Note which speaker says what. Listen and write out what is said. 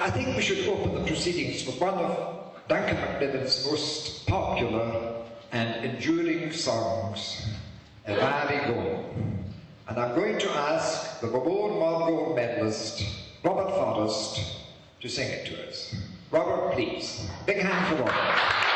Speaker 1: I think we should open the proceedings with one of Duncan Macmillan's most popular and enduring songs, Ebbari Go. And I'm going to ask the Gabor Mod Gold medalist, Robert Forrest, to sing it to us. Robert, please. Big hand for Robert.